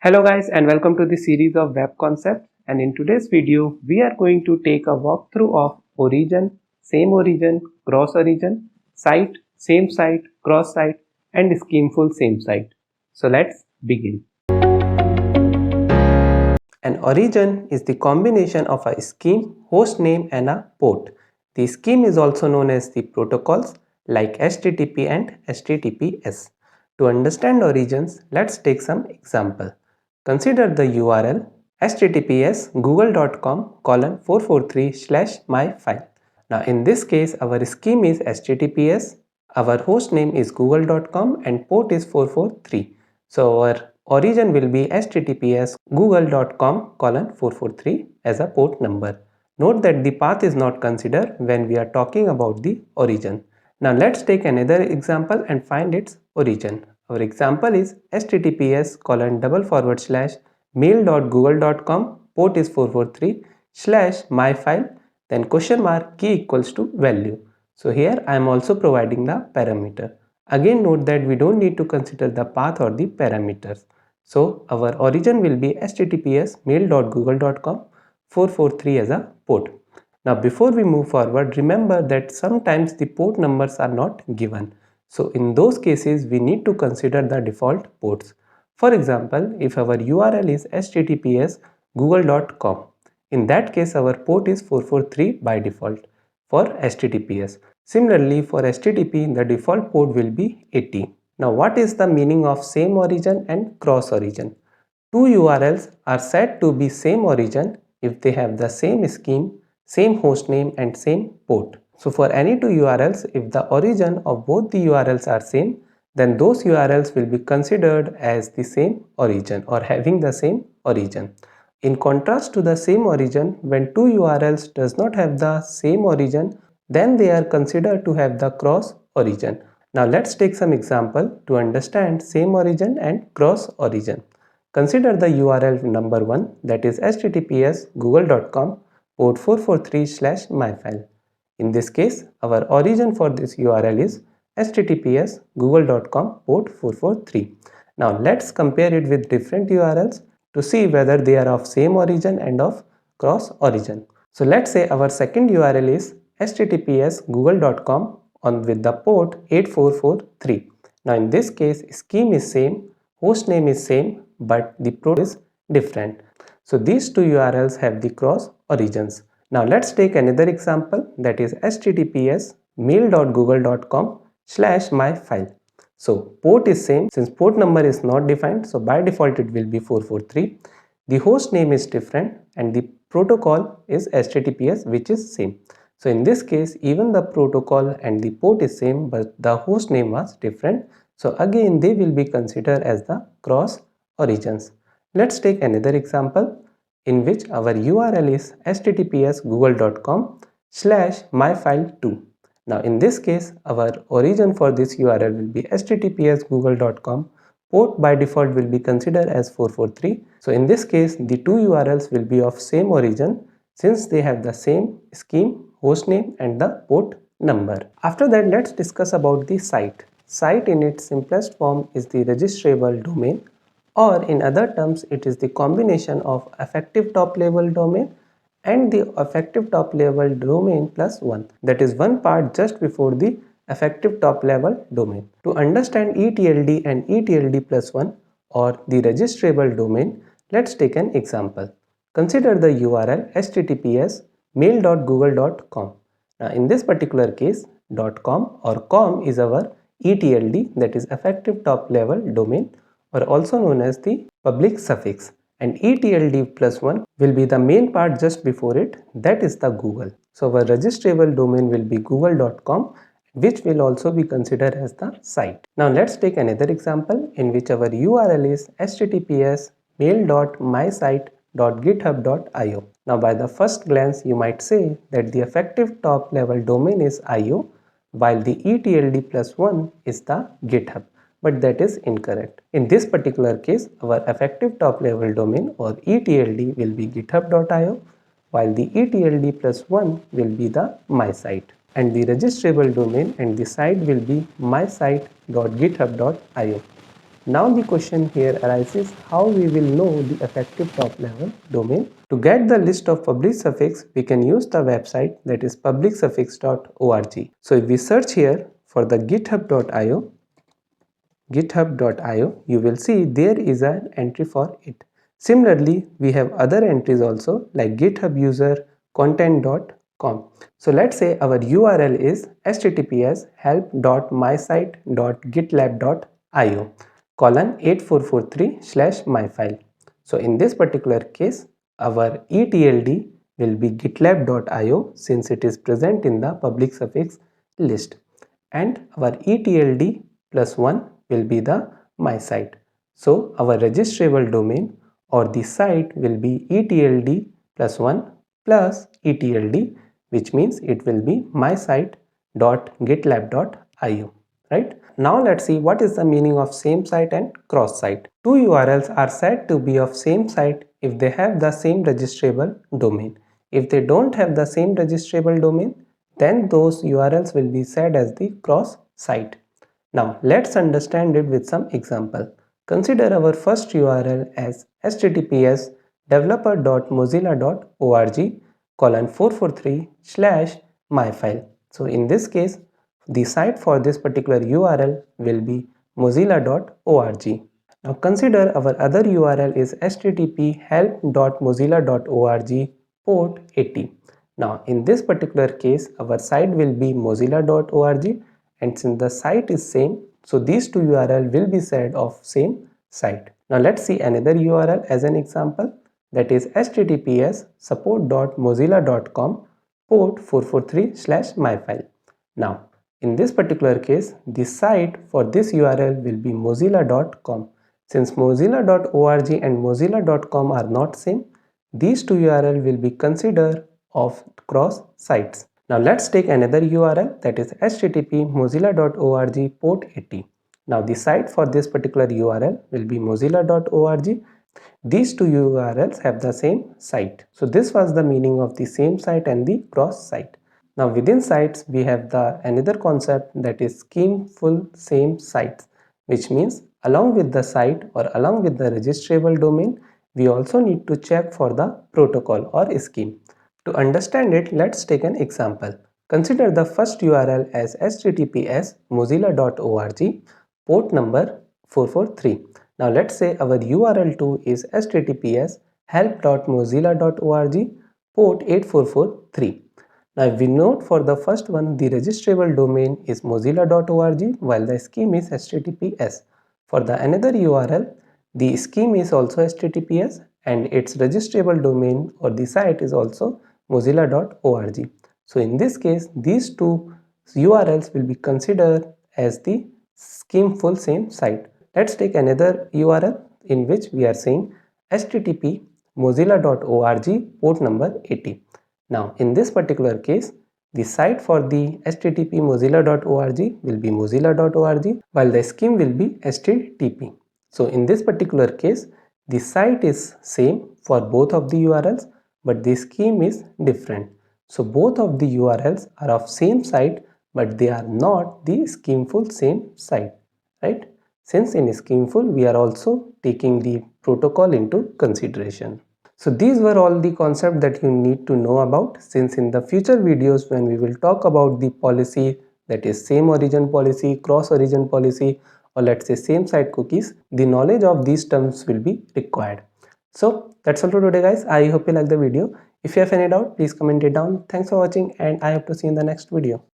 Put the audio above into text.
Hello guys and welcome to the series of web concepts, and in today's video we are going to take a walkthrough of origin, cross origin, site, cross site and schemeful same site. So let's begin. An origin is the combination of a scheme, host name and a port. The scheme is also known as the protocols like HTTP and HTTPS. To understand origins, let's take some example. Consider the URL https google.com:443/myfile. Now in this case our scheme is HTTPS, our host name is google.com and port is 443. So our origin will be https google.com:443 as a port number. Note that the path is not considered when we are talking about the origin. Now let's take another example and find its origin. Our example is https://mail.google.com, port is 443/myfile, then question mark key equals to value. So here I am also providing the parameter. Again note that we don't need to consider the path or the parameters. So our origin will be https mail.google.com:443 as a port. Now before we move forward, remember that sometimes the port numbers are not given. So in those cases we need to consider the default ports. For example, if our URL is https google.com, in that case our port is 443 by default for HTTPS. Similarly, for HTTP the default port will be 80. Now what is the meaning of same origin and cross origin? Two URLs are said to be same origin if they have the same scheme, same hostname and same port. So for any two URLs, if the origin of both the URLs are same, then those URLs will be considered as the same origin or having the same origin. In contrast to the same origin, when two URLs does not have the same origin, then they are considered to have the cross origin. Now let's take some example to understand same origin and cross origin. Consider the URL number 1, that is https google.com port 443/myfile. In this case, our origin for this URL is https google.com port 443. Now let's compare it with different URLs to see whether they are of same origin and of cross origin. So let's say our second URL is https google.com on with the port 8443. Now in this case, scheme is same, host name is same, but the port is different. So these two URLs have the cross origins. Now let's take another example, that is https mail.google.com/myfile. So port is same, since port number is not defined, so by default it will be 443. The host name is different and the protocol is HTTPS, which is same. So in this case, even the protocol and the port is same, but the host name was different. So again they will be considered as the cross origins. Let's take another example in which our URL is https google.com/myfile2. Now in this case, our origin for this URL will be https google.com, port by default will be considered as 443. So in this case, the two URLs will be of same origin since they have the same scheme, hostname and the port number. After that, let's discuss about the site. Site in its simplest form is the registrable domain, or in other terms it is the combination of effective top level domain and the effective top level domain plus 1, that is one part just before the effective top level domain. To understand ETLD and ETLD plus 1 or the registrable domain, let's take an example. Consider the URL https mail.google.com. Now in this particular case, .com or com is our ETLD, that is effective top level domain, or also known as the public suffix, and ETLD plus 1 will be the main part just before it, that is the Google. So our registrable domain will be google.com, which will also be considered as the site. Now let's take another example in which our URL is https mail.mysite.github.io. Now by the first glance you might say that the effective top level domain is IO while the ETLD plus 1 is the GitHub, but that is incorrect. In this particular case, our effective top level domain or ETLD will be github.io while the ETLD plus 1 will be the mysite, and the registrable domain and the site will be mysite.github.io. Now the question here arises how we will know the effective top level domain. To get the list of public suffix, we can use the website, that is publicsuffix.org. So if we search here for the github.io, you will see there is an entry for it. Similarly, we have other entries also like GitHub user content.com. So let's say our URL is https help.mysite.gitlab.io :8443/myfile. So in this particular case, our etld will be gitlab.io since it is present in the public suffix list, and our etld plus 1 will be the my site. So our registrable domain or the site will be etld plus 1 plus etld, which means it will be mysite.gitlab.io. Right? Now let's see what is the meaning of same site and cross site. Two URLs are said to be of same site if they have the same registrable domain. If they don't have the same registrable domain, then those URLs will be said as the cross site. Now let's understand it with some example. Consider our first URL as https developer.mozilla.org :443/myfile. So in this case, the site for this particular URL will be mozilla.org. Now consider our other URL is http help.mozilla.org port 80. Now in this particular case, our site will be mozilla.org, and since the site is same, so these two URL will be said of same site. Now let's see another URL as an example, that is https support.mozilla.com port 443/myfile. Now in this particular case, the site for this URL will be mozilla.com. Since mozilla.org and mozilla.com are not same, these two URL will be considered of cross sites. Now let's take another URL, that is http mozilla.org port 80. Now the site for this particular URL will be mozilla.org. These two URLs have the same site. So this was the meaning of the same site and the cross site. Now within sites we have the another concept, that is schemeful same sites, which means along with the site or along with the registrable domain, we also need to check for the protocol or scheme. To understand it, let's take an example. Consider the first URL as https mozilla.org port number 443. Now let's say our URL2 is https help.mozilla.org port 8443. Now if we note for the first one, the registrable domain is mozilla.org while the scheme is https. For the another URL, the scheme is also https and its registrable domain or the site is also mozilla.org. So in this case, these two URLs will be considered as the schemeful same site. Let's take another URL in which we are saying http mozilla.org port number 80. Now in this particular case, the site for the http mozilla.org will be mozilla.org while the scheme will be http. So in this particular case, the site is same for both of the URLs, but the scheme is different. So both of the URLs are of same site, but they are not the schemeful same site, right? Since in schemeful we are also taking the protocol into consideration. So these were all the concepts that you need to know about, since in the future videos when we will talk about the policy, that is same origin policy, cross origin policy, or let's say same site cookies, the knowledge of these terms will be required. So that's all for today guys. I hope you like the video. If you have any doubt, please comment it down. Thanks for watching and I hope to see you in the next video.